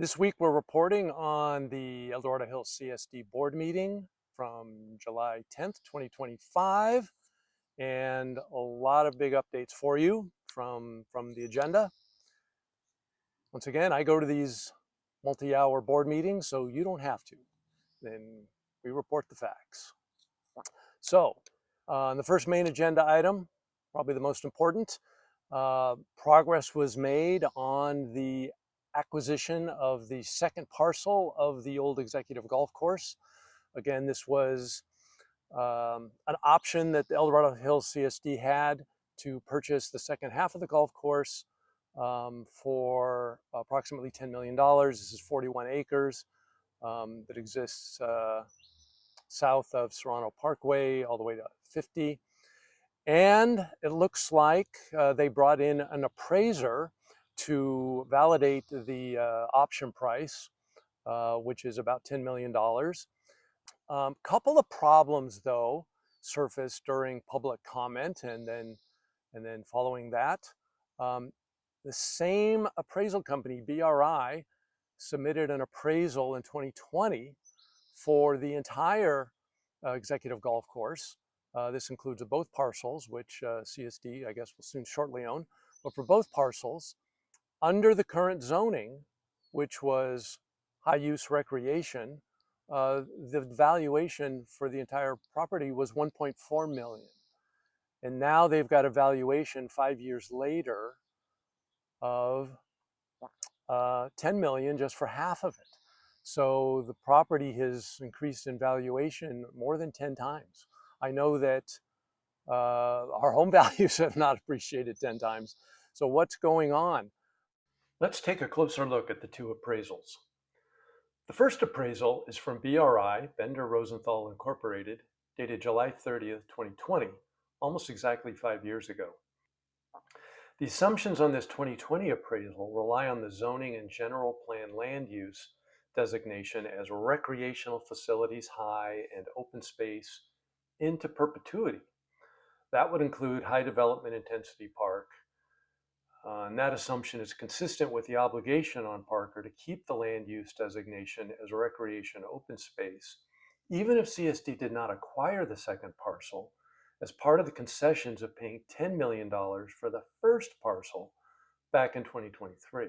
This week we're reporting on the Dorado Hills CSD board meeting from July 10th, 2025, and a lot of big updates for you from the agenda. Once again, I go to these multi-hour board meetings, so you don't have to. Then we report the facts. So, the first main agenda item, probably the most important, progress was made on the acquisition of the second parcel of the old executive golf course. Again, this was an option that the Dorado Hills CSD had to purchase the second half of the golf course for approximately $10 million. This is 41 acres that exists south of Serrano Parkway all the way to 50. And it looks like they brought in an appraiser to validate the option price, which is about $10 million. Couple of problems, though, surfaced during public comment, and then following that, the same appraisal company, BRI, submitted an appraisal in 2020 for the entire executive golf course. This includes both parcels, which CSD, I guess, will soon shortly own. But for both parcels, under the current zoning, which was high-use recreation, the valuation for the entire property was 1.4 million. And now they've got a valuation 5 years later of 10 million just for half of it. So the property has increased in valuation more than 10 times. I know that our home values have not appreciated 10 times. So what's going on? Let's take a closer look at the two appraisals. The first appraisal is from BRI, Bender Rosenthal Incorporated, dated July 30th, 2020, almost exactly 5 years ago. The assumptions on this 2020 appraisal rely on the zoning and general plan land use designation as recreational facilities high and open space into perpetuity. That would include high development intensity park. And that assumption is consistent with the obligation on Parker to keep the land use designation as recreation open space, even if CSD did not acquire the second parcel, as part of the concessions of paying $10 million for the first parcel back in 2023.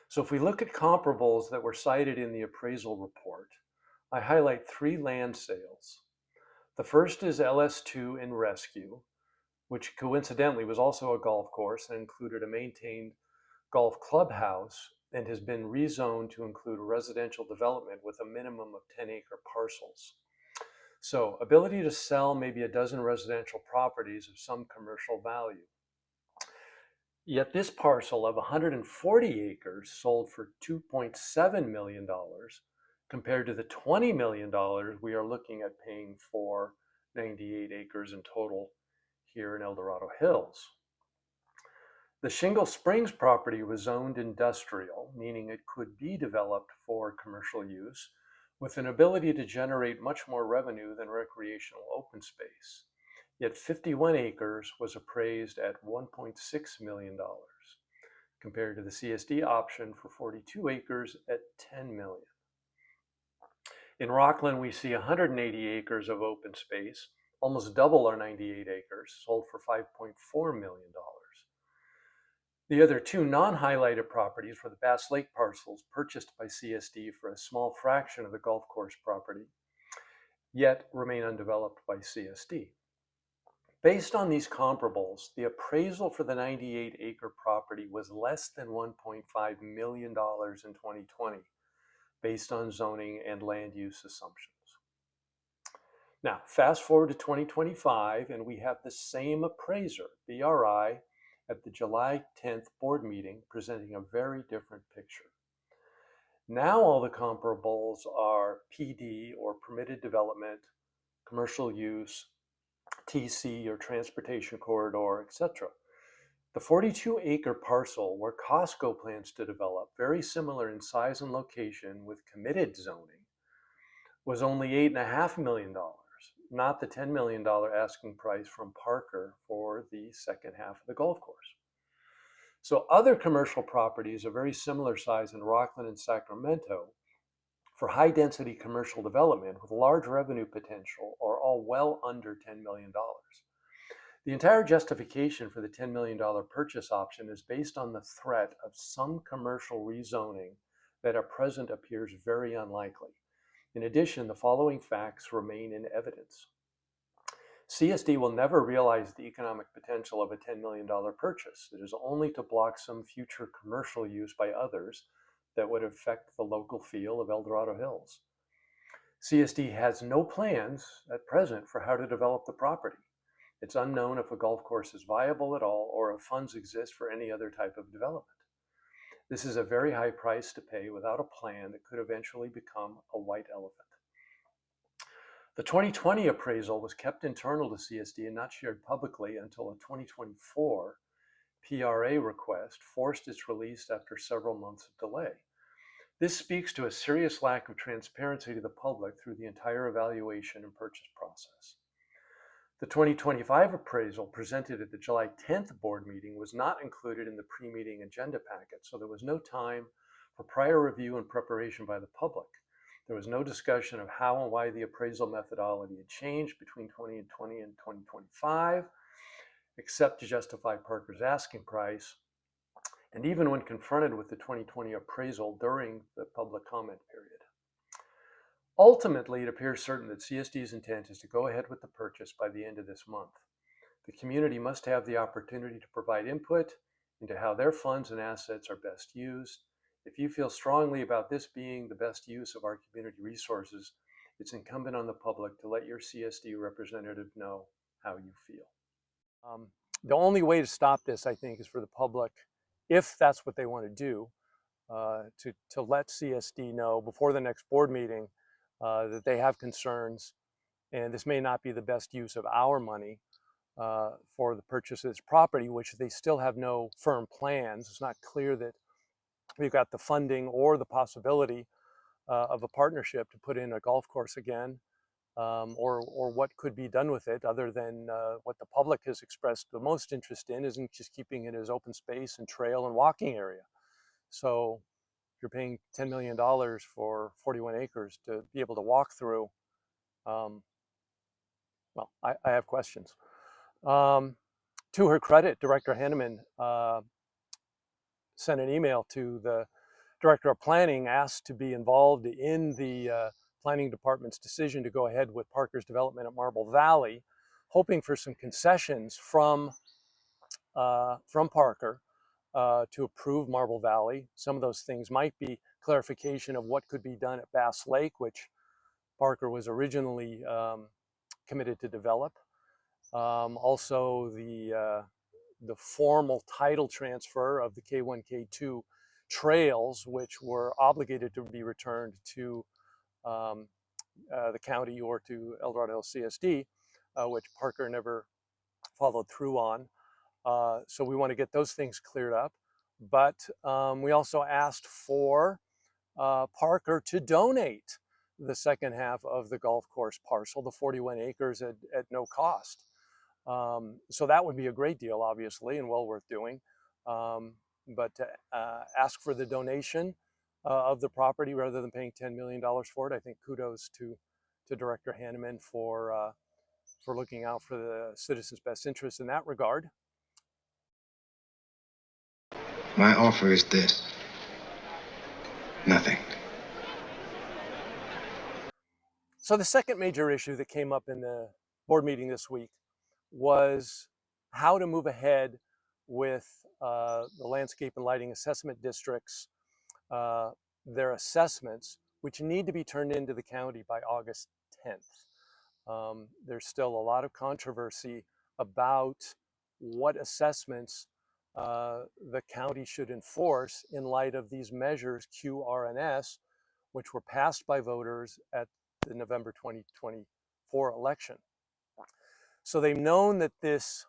So if we look at comparables that were cited in the appraisal report, I highlight 3 land sales. The first is LS2 in Rescue, which coincidentally was also a golf course and included a maintained golf clubhouse and has been rezoned to include residential development with a minimum of 10-acre parcels. So ability to sell maybe a dozen residential properties of some commercial value. Yet this parcel of 140 acres sold for $2.7 million compared to the $20 million we are looking at paying for 98 acres in total here in El Dorado Hills. The Shingle Springs property was zoned industrial, meaning it could be developed for commercial use, with an ability to generate much more revenue than recreational open space. Yet 51 acres was appraised at $1.6 million, compared to the CSD option for 42 acres at $10 million. In Rockland, we see 180 acres of open space, almost double our 98 acres, sold for $5.4 million. The other 2 non-highlighted properties were the Bass Lake parcels purchased by CSD for a small fraction of the golf course property, yet remain undeveloped by CSD. Based on these comparables, the appraisal for the 98-acre property was less than $1.5 million in 2020, based on zoning and land use assumptions. Now, fast forward to 2025, and we have the same appraiser, BRI, at the July 10th board meeting, presenting a very different picture. Now all the comparables are PD, or permitted development, commercial use, TC, or transportation corridor, etc. The 42-acre parcel where Costco plans to develop, very similar in size and location with committed zoning, was only $8.5 million, not the $10 million asking price from Parker for the second half of the golf course. So other commercial properties of very similar size in Rockland and Sacramento for high density commercial development with large revenue potential are all well under $10 million. The entire justification for the $10 million purchase option is based on the threat of some commercial rezoning that at present appears very unlikely. In addition, the following facts remain in evidence. CSD will never realize the economic potential of a $10 million purchase. It is only to block some future commercial use by others that would affect the local feel of El Dorado Hills. CSD has no plans at present for how to develop the property. It's unknown if a golf course is viable at all or if funds exist for any other type of development. This is a very high price to pay without a plan that could eventually become a white elephant. The 2020 appraisal was kept internal to CSD and not shared publicly until a 2024 PRA request forced its release after several months of delay. This speaks to a serious lack of transparency to the public through the entire evaluation and purchase process. The 2025 appraisal presented at the July 10th board meeting was not included in the pre-meeting agenda packet, so there was no time for prior review and preparation by the public. There was no discussion of how and why the appraisal methodology had changed between 2020 and 2025, except to justify Parker's asking price, and even when confronted with the 2020 appraisal during the public comment period. Ultimately, it appears certain that CSD's intent is to go ahead with the purchase by the end of this month. The community must have the opportunity to provide input into how their funds and assets are best used. If you feel strongly about this being the best use of our community resources, it's incumbent on the public to let your CSD representative know how you feel. The only way to stop this, I think, is for the public, if that's what they want to do, to let CSD know before the next board meeting that they have concerns, and this may not be the best use of our money for the purchase of this property, which they still have no firm plans. It's not clear that we've got the funding or the possibility of a partnership to put in a golf course again, or what could be done with it other than what the public has expressed the most interest in, isn't just keeping it as open space and trail and walking area. So if you're paying $10 million for 41 acres to be able to walk through, well, I have questions. To her credit, Director Hanneman sent an email to the Director of Planning, asked to be involved in the Planning Department's decision to go ahead with Parker's development at Marble Valley, hoping for some concessions from Parker to approve Marble Valley. Some of those things might be clarification of what could be done at Bass Lake, which Parker was originally committed to develop. Also the formal title transfer of the K1, K2 trails, which were obligated to be returned to the county or to El Dorado CSD, which Parker never followed through on. So we want to get those things cleared up. But we also asked for Parker to donate the second half of the golf course parcel, the 41 acres at no cost. So that would be a great deal, obviously, and well worth doing. But to ask for the donation of the property rather than paying $10 million for it, I think kudos to Director Hanneman for looking out for the citizens' best interest in that regard. My offer is this: nothing. So the second major issue that came up in the board meeting this week was how to move ahead with the landscape and lighting assessment districts, their assessments, which need to be turned into the county by August 10th. There's still a lot of controversy about what assessments the county should enforce in light of these measures, Q, R, and S, which were passed by voters at the November 2024 election. So they've known that this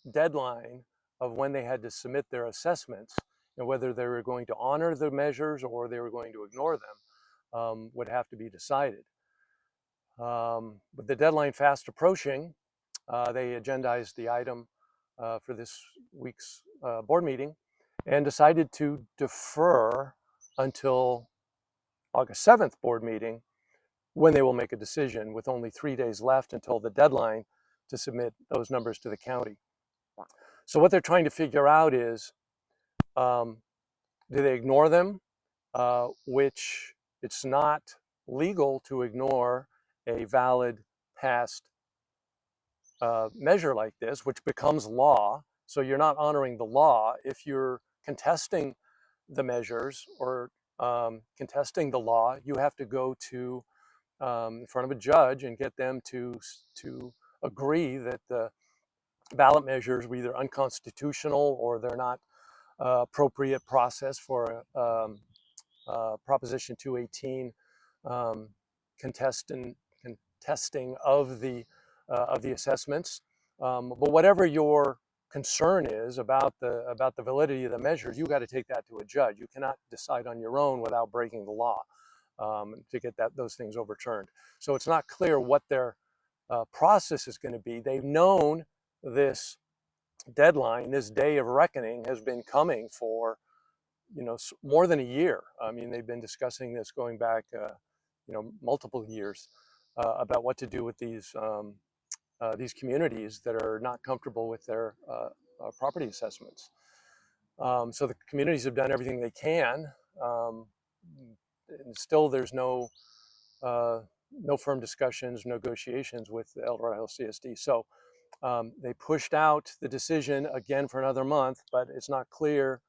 deadline of when they had to submit their assessments and whether they were going to honor the measures or they were going to ignore them would have to be decided. With the deadline fast approaching, they agendized the item for this week's board meeting, and decided to defer until August 7th board meeting, when they will make a decision, with only 3 days left until the deadline to submit those numbers to the county. So what they're trying to figure out is, do they ignore them, which it's not legal to ignore a valid past measure like this, which becomes law. So you're not honoring the law. If you're contesting the measures or contesting the law, you have to go to in front of a judge and get them to agree that the ballot measures were either unconstitutional or they're not appropriate process for Proposition 218 contesting of the assessments. But whatever your concern is about the validity of the measures, you got to take that to a judge. You cannot decide on your own without breaking the law to get those things overturned. So it's not clear what their process is going to be. They've known this deadline, this day of reckoning, has been coming for more than a year. I mean, they've been discussing this going back multiple years about what to do with these communities that are not comfortable with their property assessments. So the communities have done everything they can, and still there's no firm discussions, negotiations with the El Dorado CSD. So they pushed out the decision again for another month, but it's not clear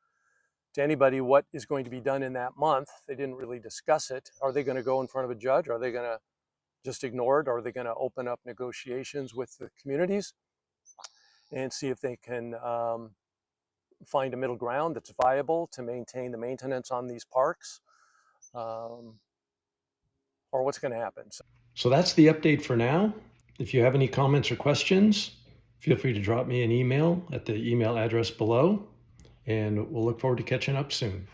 to anybody what is going to be done in that month. They didn't really discuss it. Are they going to go in front of a judge? Are they going to just ignore it? Or are they going to open up negotiations with the communities and see if they can find a middle ground that's viable to maintain the maintenance on these parks? Or what's going to happen? So that's the update for now. If you have any comments or questions, feel free to drop me an email at the email address below, and we'll look forward to catching up soon.